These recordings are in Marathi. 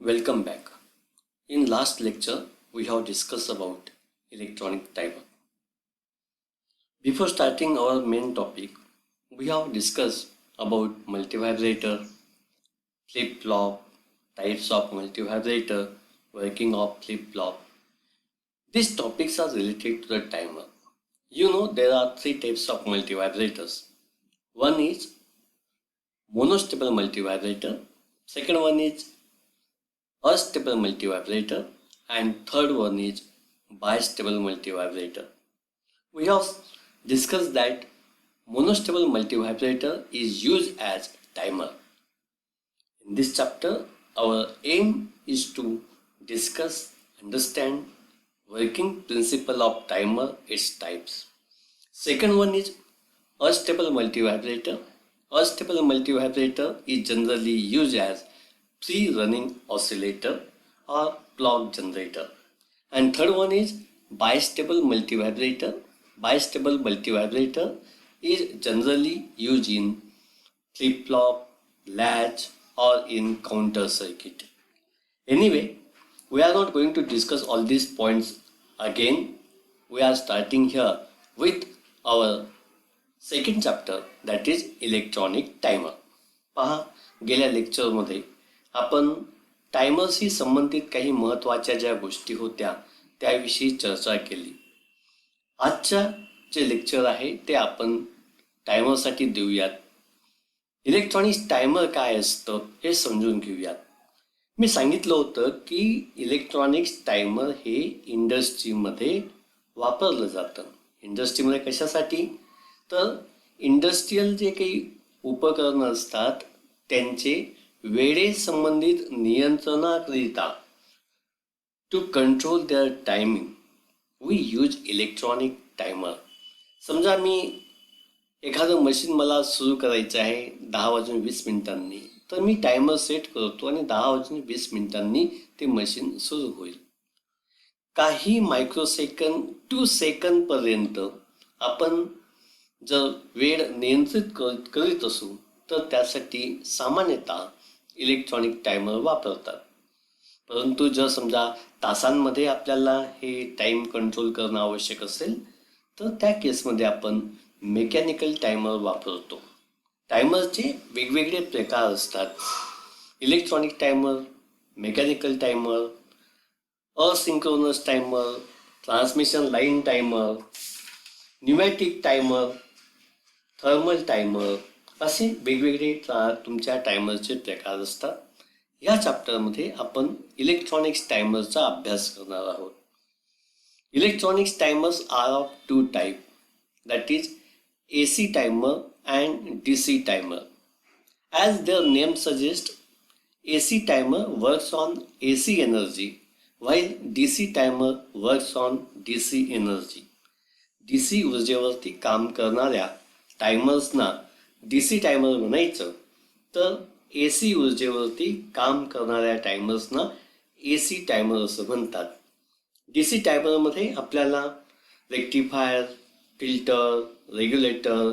Welcome back. In last lecture, we have discussed about electronic timer. Before starting our main topic, we have discussed about multivibrator, flip-flop, types of multivibrator, working of flip-flop. These topics are related to the timer. You know there are three types of multivibrators. One is monostable multivibrator, second one is astable multivibrator, and third one is bistable multivibrator. We have discussed that monostable multivibrator is used as timer. In this chapter, our aim is to discuss, understand working principle of timer, its types. Second one is astable multivibrator. Astable multivibrator is generally used as free-running oscillator or clock generator. And third one is bistable multivibrator. Bistable multivibrator is generally used in flip-flop, latch, or in counter circuit. Anyway, we are not going to discuss all these points again. We are starting here with our second chapter, that is electronic timer. पहा, गेल्या लेक्चरमध्ये आपण टायमर्सशी संबंधित काही महत्त्वाच्या ज्या गोष्टी होत्या त्याविषयी चर्चा केली. आजच्या जे लेक्चर आहे ते आपण टायमरसाठी देऊयात. इलेक्ट्रॉनिक टायमर काय असतं हे समजून घेऊयात. मी सांगितलं होतं की इलेक्ट्रॉनिक्स टायमर हे इंडस्ट्रीमध्ये वापरलं जातं. इंडस्ट्रीमध्ये कशासाठी? तर इंडस्ट्रीयल जे काही उपकरणं असतात त्यांचे वेळे संबंधित नियंत्रणाकरिता to control their timing we use electronic timer. समजा मी एखादं मशीन मला सुरू करायचं आहे 10:20 तर मी टायमर सेट करतो आणि 10:20 ते मशीन सुरू होईल. काही मायक्रोसेकंद 2 सेकंदपर्यंत आपण जर वेळ नियंत्रित करीत असू तर त्यासाठी सामान्यतः इलेक्ट्रॉनिक टायमर वापरतात. परंतु जर समजा तासांमध्ये आपल्याला हे टाईम कंट्रोल करणं आवश्यक असेल तर त्या केसमध्ये आपण मेकॅनिकल टायमर वापरतो. टायमरचे वेगवेगळे प्रकार असतात. Electronic timer, mechanical timer, asynchronous timer, transmission line timer, pneumatic timer, thermal timer असे वेगवेगळे तुमच्या टायमरचे प्रकार असतात. या चॅप्टरमध्ये आपण इलेक्ट्रॉनिक्स टायमरचा अभ्यास करणार आहोत. Electronics timers are of 2 type, that is AC timer and DC timer. As their name suggests, AC timer works on AC energy while DC timer works on DC energy. DC ऊर्जेवरती काम करणाऱ्या टायमर्सना DC टायमर म्हणायचं, तर AC ऊर्जेवरती काम करणाऱ्या टायमर्सना AC टायमर असं म्हणतात. DC टायमरमध्ये आपल्याला रेक्टिफायर, फिल्टर, रेग्युलेटर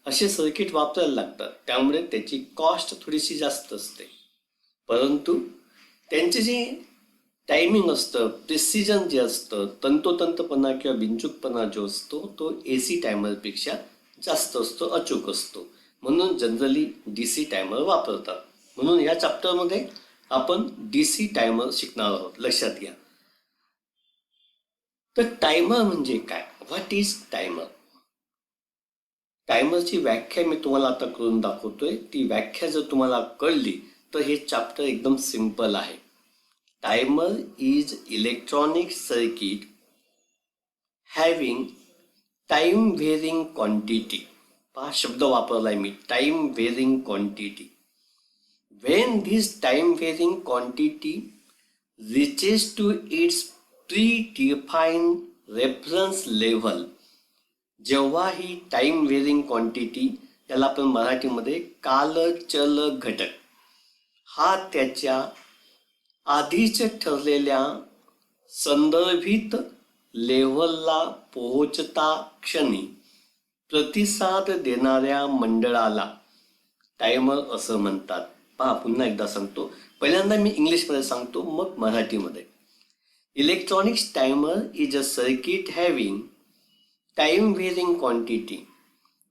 असे सर्किट वापरायला लागतात. त्यामुळे त्याची कॉस्ट थोडीशी जास्त असते. परंतु त्यांचे जे टायमिंग असतं, प्रिसिजन जे असतं, तंतोतंतपणा किंवा बिनचूकपणा जो असतो तो AC टायमरपेक्षा जास्त असतो, अचूक असतो. म्हणून जनरली DC टायमर वापरतात. म्हणून या चॅप्टरमध्ये आपण DC टायमर शिकणार आहोत. लक्षात घ्या. तर टायमर म्हणजे काय? What is timer? टायमरची व्याख्या मी तुम्हाला आता करून दाखवतोय. ती व्याख्या जर तुम्हाला कळली तर हे चॅप्टर एकदम सिंपल आहे. Timer is electronic circuit having time varying quantity. पहा, शब्द वापरलाय मी, time varying quantity. When this time varying quantity reaches to its predefined reference level. जेव्हा ही टाइम व्हेरिंग क्वांटिटी, याला आपण मराठीमध्ये कालचल घटक, हा त्याच्या आधीच ठरलेल्या संदर्भित लेव्हलला पोहोचता क्षणी प्रतिसाद देणाऱ्या मंडळाला टायमर असं म्हणतात. पहा पुन्हा एकदा सांगतो. पहिल्यांदा मी इंग्लिशमध्ये सांगतो, मग मराठीमध्ये. Electronics timer is a circuit having time varying quantity.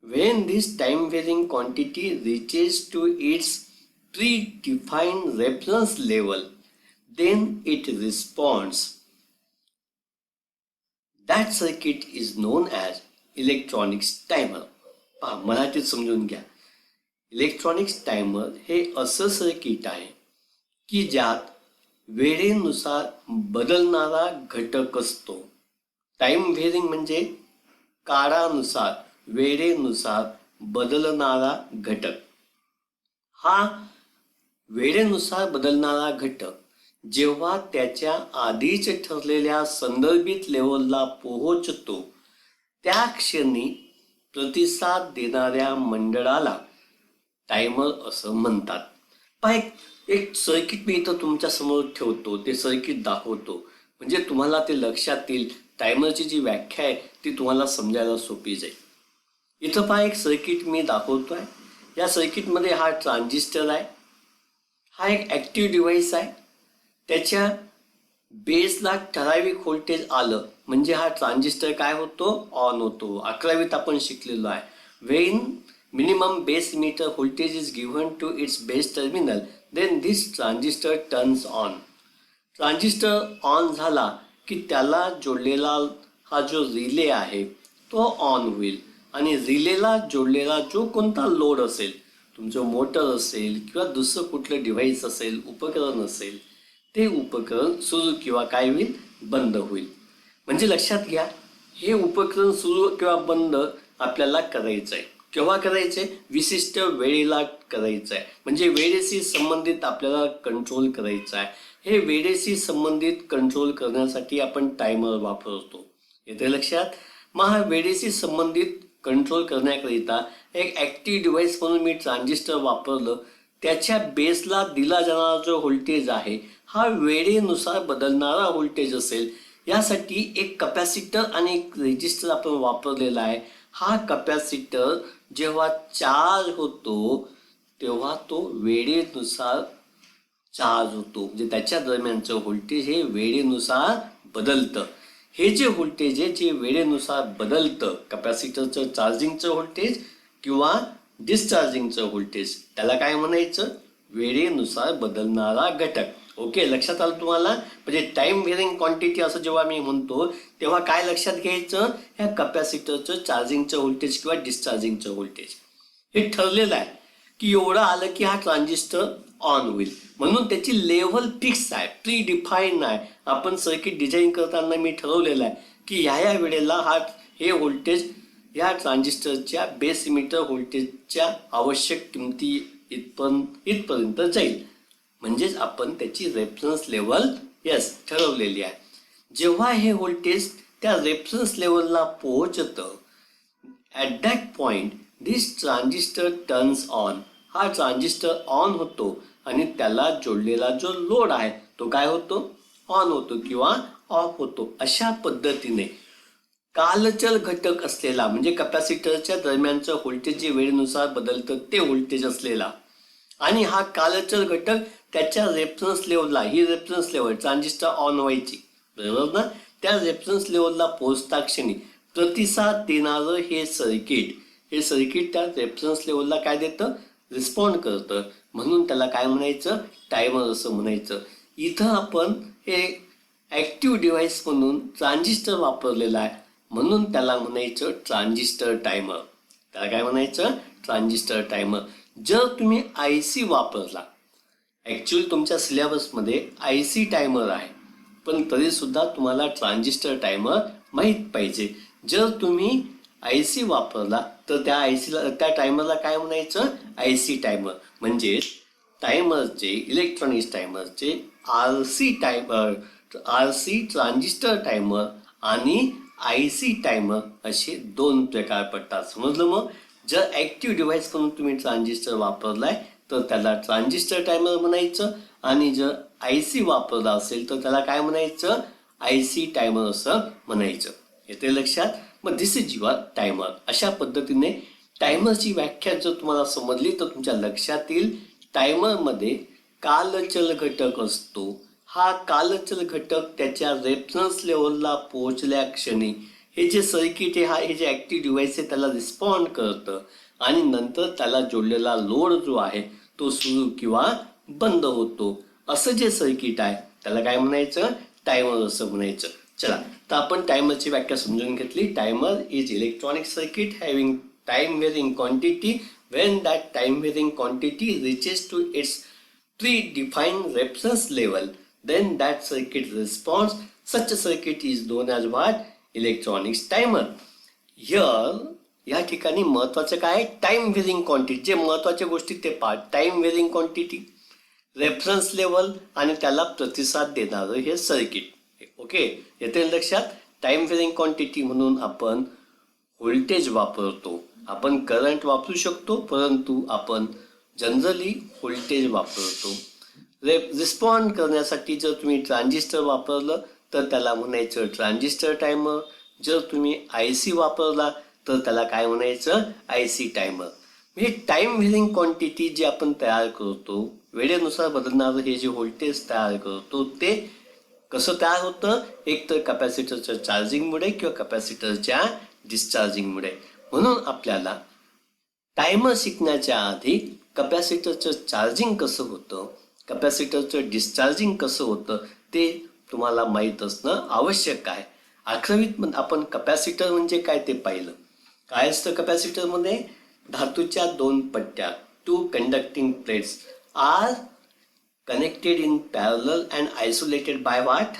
When this time varying quantity reaches to its predefined reference level, then it responds. That circuit is known as electronics timer. पहा मराठीत समजून घ्या. इलेक्ट्रॉनिक्स टायमर हे असं सर्किट आहे की ज्यात वेळेनुसार बदलणारा घटक असतो. टाइम व्हेरिंग म्हणजे काळानुसार वेळेनुसार बदलणारा घटक. हा वेळेनुसार बदलणारा घटक जेव्हा त्याच्या आधीच ठरलेल्या संदर्भित लेवलला पोहोचतो त्या क्षणी प्रतिसाद देणाऱ्या मंडळाला टायमर असं म्हणतात. पहा एक सर्किट मी इथं तुमच्या समोर ठेवतो, ते सर्किट दाखवतो म्हणजे तुम्हाला ते लक्षात येईल. टायमरची जी व्याख्या आहे ती तुम्हाला समजायला सोपी जाईल. इथं पहा एक सर्किट मी दाखवतोय. या सर्किटमध्ये हा ट्रान्झिस्टर आहे. हा एक ॲक्टिव्ह डिव्हाइस आहे. त्याच्या बेसला ठराविक व्होल्टेज आलं म्हणजे हा ट्रान्झिस्टर काय होतो, ऑन होतो. 11वीत आपण शिकलेलो आहे. When minimum base emitter voltage is given to its base terminal then this transistor turns on. Transistor on झाला की त्याला जोडलेला हा जो रिले आहे तो ऑन होईल आणि रिलेला जोडलेला जो कोणता लोड असेल, तुमचं मोटर असेल किंवा दुसरं कुठलं डिव्हाइस असेल, उपकरण असेल, ते उपकरण सुरू किंवा काय होईल, बंद होईल. म्हणजे लक्षात घ्या, हे उपकरण सुरू किंवा बंद आपल्याला करायचं आहे. केव्हा करायचं आहे, विशिष्ट वेळेला करायचं आहे. म्हणजे वेळेशी संबंधित आपल्याला कंट्रोल करायचं आहे. हे वेळेशी संबंधित कंट्रोल करण्यासाठी आपण टायमर वापरतो. येते लक्षात. मग हा वेळेशी संबंधित कंट्रोल करण्याकरिता एक ॲक्टिव्ह डिव्हाइस म्हणून मी ट्रान्झिस्टर वापरलं. त्याच्या बेसला दिला जाणारा जो व्होल्टेज आहे हा वेळेनुसार बदलणारा व्होल्टेज असेल. यासाठी एक कपॅसिटर आणि एक रेजिस्टर आपण वापरलेला आहे. हा कपॅसिटर जेव्हा चार्ज होतो तेव्हा तो वेळेनुसार चार्ज होतो. म्हणजे त्याच्या दरम्यानचं व्होल्टेज हे वेळेनुसार बदलतं. हे जे व्होल्टेज आहे जे वेळेनुसार बदलतं, कपॅसिटरचं चार्जिंगचं व्होल्टेज किंवा डिस्चार्जिंगचं व्होल्टेज, त्याला काय म्हणायचं, वेळेनुसार बदलणारा घटक. ओके, लक्षात आलं तुम्हाला. म्हणजे टाइम व्हेरिंग क्वांटिटी असं जेव्हा मी म्हणतो तेव्हा काय लक्षात घ्यायचं, ह्या कपॅसिटरचं चार्जिंगचं व्होल्टेज किंवा डिस्चार्जिंगचं व्होल्टेज हे ठरलेलं आहे की एवढं आलं की हा ट्रान्झिस्टर ऑन होईल. म्हणून त्याची लेव्हल फिक्स आहे, प्री डिफाईन आहे. आपण सर्किट डिझाईन करताना मी ठरवलेलं आहे की ह्या वेळेला हे व्होल्टेज या ट्रान्झिस्टरच्या बेस इमिटर व्होल्टेजच्या आवश्यक किमती इथपर्यंत जाईल. म्हणजेच आपण त्याची रेफरन्स लेवल ठरवलेली आहे. जेव्हा हे व्होल्टेज त्या रेफरन्स लेवलला पोहोचतं, at that point this transistor turns on. हा ट्रान्झिस्टर ऑन होतो आणि त्याला जोडलेला जो लोड आहे तो काय होतो, ऑन होतो किंवा ऑफ होतो. अशा पद्धतीने कालचल घटक असलेला म्हणजे कपॅसिटरच्या दरम्यानचं व्होल्टेज जे वेळेनुसार बदलतं ते व्होल्टेज असलेला आणि हा कालचल घटक त्याच्या रेफरन्स लेवलला, ही रेफरन्स लेवल ट्रान्झिस्टर ऑन व्हायची, बरोबर ना, त्या रेफरन्स लेवलला पोहोचता क्षणी प्रतिसाद देणारं हे सर्किट त्या रेफरन्स लेवलला काय देतं, रिस्पॉन्ड करतं. म्हणून त्याला काय म्हणायचं, टायमर असं म्हणायचं. इथं आपण हे ॲक्टिव्ह डिव्हाइस म्हणून ट्रान्झिस्टर वापरलेला आहे म्हणून त्याला म्हणायचं ट्रान्झिस्टर टायमर. त्याला काय म्हणायचं, ट्रान्झिस्टर टायमर. जर तुम्ही IC वापरला, ॲक्च्युअली तुमच्या सिलेबसमध्ये IC टायमर आहे पण तरीसुद्धा तुम्हाला ट्रान्झिस्टर टायमर माहीत पाहिजे. जर तुम्ही IC वापरला तर त्या टायमरला काय म्हणायचं, IC टायमर. म्हणजे टायमरचे, इलेक्ट्रॉनिक्स टायमरचे RC ट्रान्झिस्टर टायमर आणि IC टायमर असे दोन प्रकार पडतात. समजलं. मग जर ॲक्टिव्ह डिव्हाइस म्हणून तुम्ही ट्रान्झिस्टर वापरलाय तर त्याला ट्रान्झिस्टर टायमर म्हणायचं आणि जर IC वापरला असेल तर त्याला काय म्हणायचं, IC टायमर असं म्हणायचं. येते लक्षात. मग दिस इज युअर टायमर. अशा पद्धतीने टायमरची व्याख्या जर तुम्हाला समजली तर तुमच्या लक्षात येईल टायमरमध्ये कालचल घटक असतो. हा कालचल घटक त्याच्या रेफरन्स लेवलला पोहोचल्या क्षणी हे जे सर्किट आहे, हे जे ॲक्टिव्ह डिव्हाइस आहे त्याला रिस्पॉन्ड करतं आणि नंतर त्याला जोडलेला लोड जो आहे तो सुरू किंवा बंद होतो. असं जे सर्किट आहे त्याला काय म्हणायचं? टायमर असं म्हणायचं. चला, तर आपण टायमरची व्याख्या समजून घेतली. Timer is electronic circuit having time varying quantity. When that time varying quantity reaches to its predefined reference level, then that circuit responds. Such a circuit is known as what? Electronics timer. Here या ठिकाणी महत्वाचं काय? Time varying quantity. जे महत्वाच्या गोष्टी ते part. Time varying quantity, reference level आणि त्याला प्रतिसाद देणारं हे सर्किट. ओके, येते लक्षात? टाइम व्हेरिंग क्वांटिटी म्हणून आपण व्होल्टेज वापरतो. आपण करंट वापरू शकतो, परंतु आपण जनरली व्होल्टेज वापरतो. रिस्पॉन्ड करण्यासाठी जर तुम्ही ट्रान्झिस्टर वापरलं तर त्याला म्हणायचं ट्रान्झिस्टर टायमर. जर तुम्ही IC वापरला तर त्याला काय म्हणायचं? IC timer. म्हणजे टाइम व्हेरिंग क्वांटिटी जे आपण तयार करतो, वेळेनुसार बदलणारं हे जे व्होल्टेज तयार करतो ते कसं तयार होतं? एक तर कॅपॅसिटरच्या चार्जिंगमुळे किंवा कॅपॅसिटरच्या डिस्चार्जिंगमुळे. म्हणून आपल्याला टायमर शिकण्याच्या आधी कॅपॅसिटरचं चार्जिंग कसं होतं, कॅपॅसिटरचं डिस्चार्जिंग कसं होतं ते तुम्हाला माहीत असणं आवश्यक आहे. 11वीत आपण कॅपॅसिटर म्हणजे काय ते पाहिलं. काय असतं कॅपॅसिटरमध्ये? धातूच्या दोन पट्ट्या, 2 conducting plates are connected in parallel and isolated by what?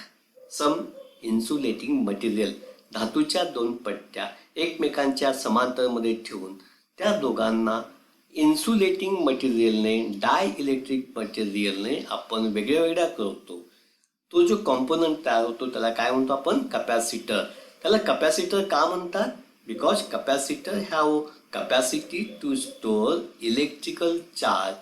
Some insulating material. धातूच्या दोन पट्ट्या एकमेकांच्या समांतरमध्ये ठेवून त्या दोघांना इन्सुलेटिंग मटेरियलने, डाय इलेक्ट्रिक मटेरियलने आपण वेगळ्या वेगळ्या करतो. तो जो कॉम्पोनंट तयार होतो त्याला काय म्हणतो आपण? कॅपॅसिटर. त्याला कॅपॅसिटर का म्हणतात? Because capacitor have capacity to store electrical charge.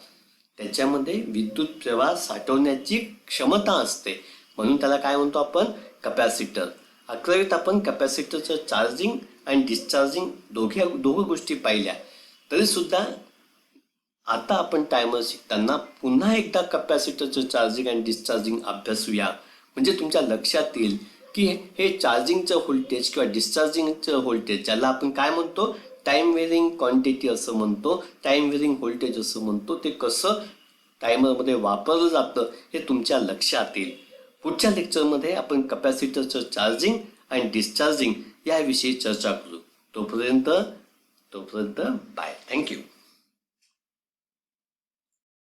त्याच्यामध्ये विद्युत प्रवाह साठवण्याची क्षमता असते, म्हणून त्याला काय म्हणतो आपण? कॅपॅसिटर. 11वीत आपण कॅपॅसिटरचं चार्जिंग आणि डिस्चार्जिंग दोघं गोष्टी पाहिल्या. तरी सुद्धा आता आपण टायमर शिकताना पुन्हा एकदा कॅपॅसिटरचं चार्जिंग आणि डिस्चार्जिंग अभ्यासूया. म्हणजे तुमच्या लक्षात येईल की हे चार्जिंगचं व्होल्टेज किंवा डिस्चार्जिंगचं व्होल्टेज ज्याला आपण काय म्हणतो? टाइम वेरिंग क्वांटिटी असं म्हणतो, टाइम वेरिंग व्होल्टेज असं म्हणतो, ते कसं टायमरमध्ये वापरलं जातं हे तुमच्या लक्षात येईल. पुढच्या लेक्चरमध्ये आपण कॅपॅसिटरचं चार्जिंग आणि डिस्चार्जिंग याविषयी चर्चा करू. तोपर्यंत बाय. थँक्यू.